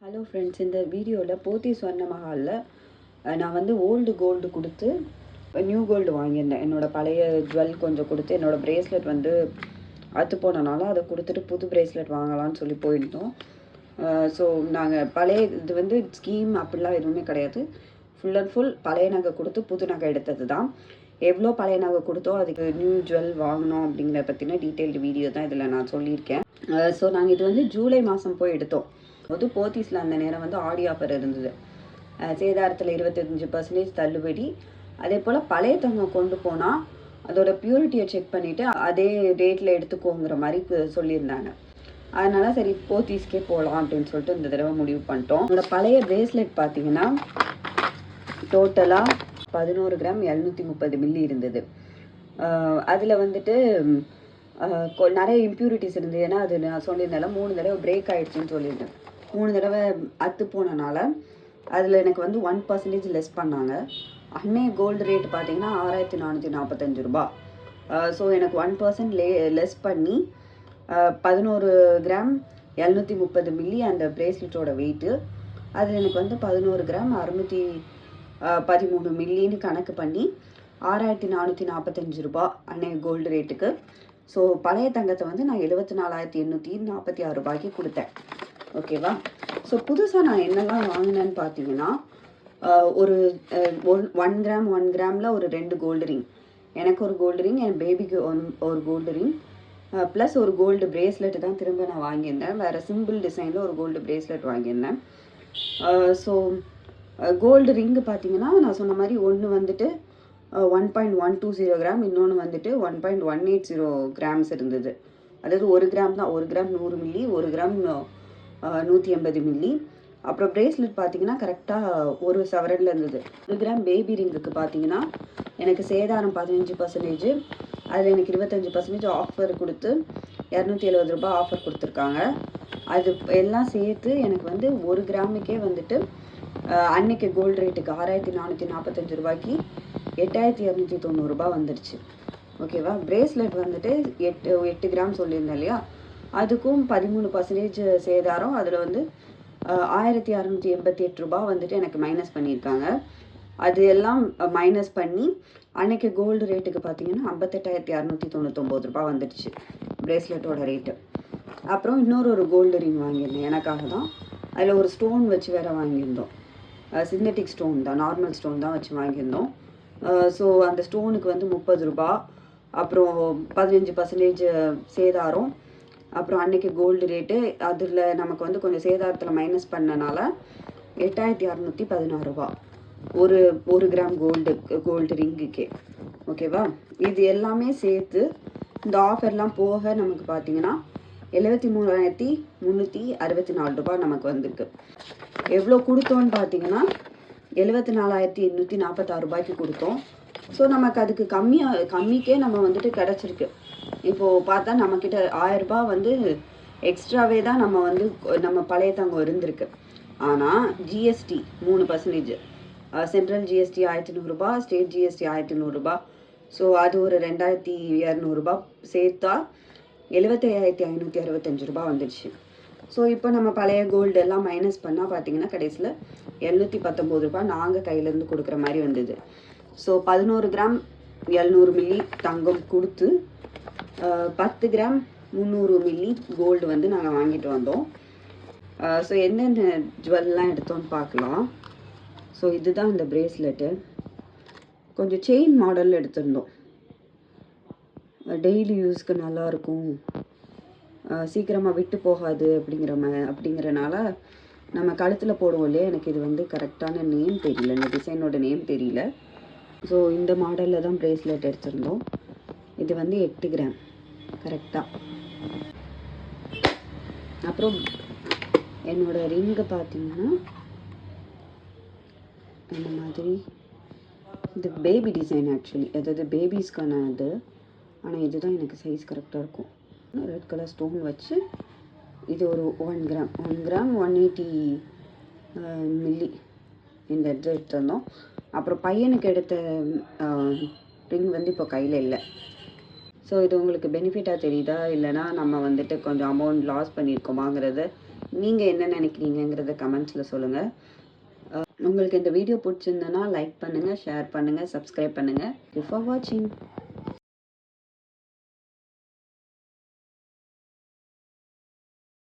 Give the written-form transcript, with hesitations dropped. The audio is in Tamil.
ஹலோ ஃப்ரெண்ட்ஸ், இந்த வீடியோவில் போத்தி ஸ்வர்ண மஹாலில் நான் வந்து ஓல்டு கோல்டு கொடுத்து நியூ கோல்டு வாங்கியிருந்தேன். என்னோடய பழைய ஜுவல் கொஞ்சம் கொடுத்து என்னோடய ப்ரேஸ்லெட் வந்து அத்து போனனால அதை கொடுத்துட்டு புது ப்ரேஸ்லெட் வாங்கலாம்னு சொல்லி போயிருந்தோம். ஸோ நாங்கள் பழைய இது வந்து ஸ்கீம் அப்படிலாம் எதுவுமே கிடையாது. ஃபுல் அண்ட் ஃபுல் பழைய நகை கொடுத்து புது நகை எடுத்தது தான். எவ்வளோ பழைய நகை கொடுத்தோ அதுக்கு நியூ ஜுவல் வாங்கினோம் அப்படிங்கிறத பற்றின டீட்டெயில்டு வீடியோ தான் இதில் நான் சொல்லியிருக்கேன். ஸோ நாங்கள் இது வந்து ஜூலை மாதம் போய் எடுத்தோம். போது போத்தீஸில் அந்த நேரம் வந்து ஆடி ஆஃபர் இருந்தது. சேதாரத்தில் 25% தள்ளுபடி. அதே போல் பழைய தங்கம் கொண்டு போனால் அதோட பியூரிட்டியை செக் பண்ணிவிட்டு அதே ரேட்டில் எடுத்துக்கோங்கிற மாதிரி சொல்லியிருந்தாங்க. அதனால் சரி போத்தீஸ்க்கே போகலாம் அப்படின்னு சொல்லிட்டு இந்த தடவை முடிவு பண்ணிட்டோம். என்னோட பழைய பிரேஸ்லெட் பார்த்தீங்கன்னா டோட்டலாக 11 கிராம் 730 மில்லி இருந்தது. அதில் வந்துட்டு நிறைய இம்ப்யூரிட்டிஸ் இருந்தது. ஏன்னா அது நான் சொல்லியிருந்தால 3 தடவை பிரேக் ஆகிடுச்சின்னு சொல்லியிருந்தேன். 3 தடவை அத்து போனனால அதில் எனக்கு வந்து 1% லெஸ் பண்ணாங்க. அன்னைய கோல்டு ரேட் பார்த்தீங்கன்னா 6445 ரூபா. ஸோ எனக்கு 1% லெஸ் பண்ணி 11 கிராம் 730 மில்லி அந்த பிரேஸ்லெட்டோட வெயிட்டு. அதில் எனக்கு வந்து 11 கிராம் 613 மில்லின்னு கணக்கு பண்ணி 6445 ரூபா அன்னைய கோல்டு ரேட்டுக்கு. ஸோ பழைய தங்கத்தை வந்து நான் 74,846 ரூபாய்க்கு கொடுத்தேன். ஓகேவா? ஸோ புதுசாக நான் என்னெல்லாம் வாங்கினேன்னு பார்த்தீங்கன்னா ஒரு 1 கிராமில் ஒரு 2 கோல்டு ரிங், எனக்கு ஒரு கோல்டு ரிங், என் பேபிக்கு ஒரு கோல்டு ரிங், ப்ளஸ் ஒரு கோல்டு பிரேஸ்லெட் தான் திரும்ப நான் வாங்கியிருந்தேன். வேறு சிம்பிள் டிசைனில் ஒரு கோல்டு பிரேஸ்லெட் வாங்கியிருந்தேன். ஸோ கோல்டு ரிங்கு பார்த்தீங்கன்னா நான் சொன்ன மாதிரி ஒன்று வந்துட்டு 1.120 கிராம், இன்னொன்று வந்துட்டு 1.180 கிராம்ஸ் இருந்தது. அதாவது 1 கிராம் தான், 1 கிராம் 100 மில்லி, 1 கிராம் 180 மில்லி. அப்புறம் பிரேஸ்லெட் பார்த்தீங்கன்னா கரெக்டாக ஒரு சவரனில் இருந்தது. 1 கிராம் பேபி ரிங்குக்கு பார்த்தீங்கன்னா எனக்கு சேதாரம் 15%, அதில் எனக்கு 25% ஆஃபர் கொடுத்து 270 ரூபா ஆஃபர் கொடுத்துருக்காங்க. அது எல்லாம் சேர்த்து எனக்கு வந்து 1 கிராமுக்கே வந்துட்டு அன்னைக்கு கோல்டு ரேட்டுக்கு 6445 ரூபாய்க்கு 8290 ரூபா வந்துடுச்சு. ஓகேவா? பிரேஸ்லெட் வந்துட்டு 8 கிராம் சொல்லியிருந்தேன் இல்லையா, அதுக்கும் 13% சேதாரம். அதில் வந்து 1688 ரூபா வந்துட்டு எனக்கு மைனஸ் பண்ணியிருக்காங்க. அது எல்லாம் மைனஸ் பண்ணி அன்னைக்கு கோல்டு ரேட்டுக்கு பார்த்தீங்கன்னா 58,299 ரூபா வந்துடுச்சு பிரேஸ்லெட்டோட ரேட்டு. அப்புறம் இன்னொரு கோல்டு ரிங் வாங்கியிருந்தேன் எனக்காக தான். அதில் ஒரு ஸ்டோன் வச்சு வேறு வாங்கியிருந்தோம். சிந்தட்டிக் ஸ்டோன் தான், நார்மல் ஸ்டோன் தான் வச்சு வாங்கியிருந்தோம். ஸோ அந்த ஸ்டோனுக்கு வந்து 30 ரூபா, அப்புறம் 15% சேதாரம். அப்புறம் அன்னைக்கு கோல்டு ரேட்டு அதில் நமக்கு வந்து கொஞ்சம் சேதாரத்தில் மைனஸ் பண்ணனால 8616 ரூபா ஒரு கிராம் கோல்டு ரிங்குக்கே. ஓகேவா? இது எல்லாமே சேர்த்து இந்த ஆஃபர்லாம் போக நமக்கு பார்த்தீங்கன்னா 73,364 ரூபா நமக்கு வந்திருக்கு. எவ்வளோ கொடுத்தோன்னு பார்த்தீங்கன்னா 74,846 ரூபாய்க்கு கொடுத்தோம். ஸோ நமக்கு அதுக்கு கம்மிக்கே நம்ம வந்துட்டு கிடச்சிருக்கு. இப்போது பார்த்தா நம்மக்கிட்ட 1000 ரூபா வந்து எக்ஸ்ட்ராவே தான் நம்ம பழைய தங்கம் இருந்திருக்கு. ஆனால் ஜிஎஸ்டி 3%, சென்ட்ரல் ஜிஎஸ்டி 1200 ரூபா, ஸ்டேட் ஜிஎஸ்டி 1200 ரூபா. ஸோ அது ஒரு 2200 ரூபா சேர்த்தா 75,565 ரூபா வந்துடுச்சு. ஸோ இப்போ நம்ம பழைய கோல்டு எல்லாம் மைனஸ் பண்ணால் பார்த்தீங்கன்னா கடைசியில் 719 ரூபா நாங்கள் கையிலேருந்து கொடுக்குற மாதிரி வந்தது. ஸோ 11 கிராம் 700 மில்லி தங்கம் கொடுத்து 10 கிராம் 300 மில்லி கோல்டு வந்து நாங்கள் வாங்கிட்டு வந்தோம். ஸோ எந்தெந்த ஜுவல்லாம் எடுத்தோன்னு பார்க்கலாம். ஸோ இதுதான் இந்த பிரேஸ்லெட்டு. கொஞ்சம் செயின் மாடல் எடுத்திருந்தோம். டெய்லி யூஸ்க்கு நல்லாயிருக்கும், சீக்கிரமாக விட்டு போகாது அப்படிங்கிறனால நம்ம கழுத்தில் போடுவோம் இல்லையா. எனக்கு இது வந்து கரெக்டான நேம் தெரியல, இந்த டிசைனோட நேம் தெரியல. ஸோ இந்த மாடலில் தான் பிரேஸ்லெட் எடுத்திருந்தோம். இது வந்து 8 கிராம் கரெக்டாக. அப்புறம் என்னோடய ரிங்கை பார்த்தீங்கன்னா இந்த மாதிரி, இது பேபி டிசைன் ஆக்சுவலி, அதாவது பேபிஸ்க்கான இது. ஆனால் இதுதான் எனக்கு சைஸ் கரெக்டாக இருக்கும். ரெட் கலர் ஸ்டோன் வச்சு இது ஒரு 1 கிராம் 180 மில்லி இந்த இது எடுத்திருந்தோம். அப்புறம் பையனுக்கு எடுத்த ரிங் வந்து இப்போ கையில் இல்லை. ஸோ இது உங்களுக்கு பெனிஃபிட்டாக தெரியுதா, இல்லைனா நம்ம வந்துட்டு கொஞ்சம் அமௌண்ட் லாஸ் பண்ணியிருக்கோமாங்கிறத நீங்கள் என்ன நினைக்கிறீங்கிறத கமெண்ட்ஸில் சொல்லுங்கள். உங்களுக்கு இந்த வீடியோ பிடிச்சிருந்தனா லைக் பண்ணுங்கள், ஷேர் பண்ணுங்கள், சப்ஸ்கிரைப் பண்ணுங்கள். ஃபார் வாட்சிங்.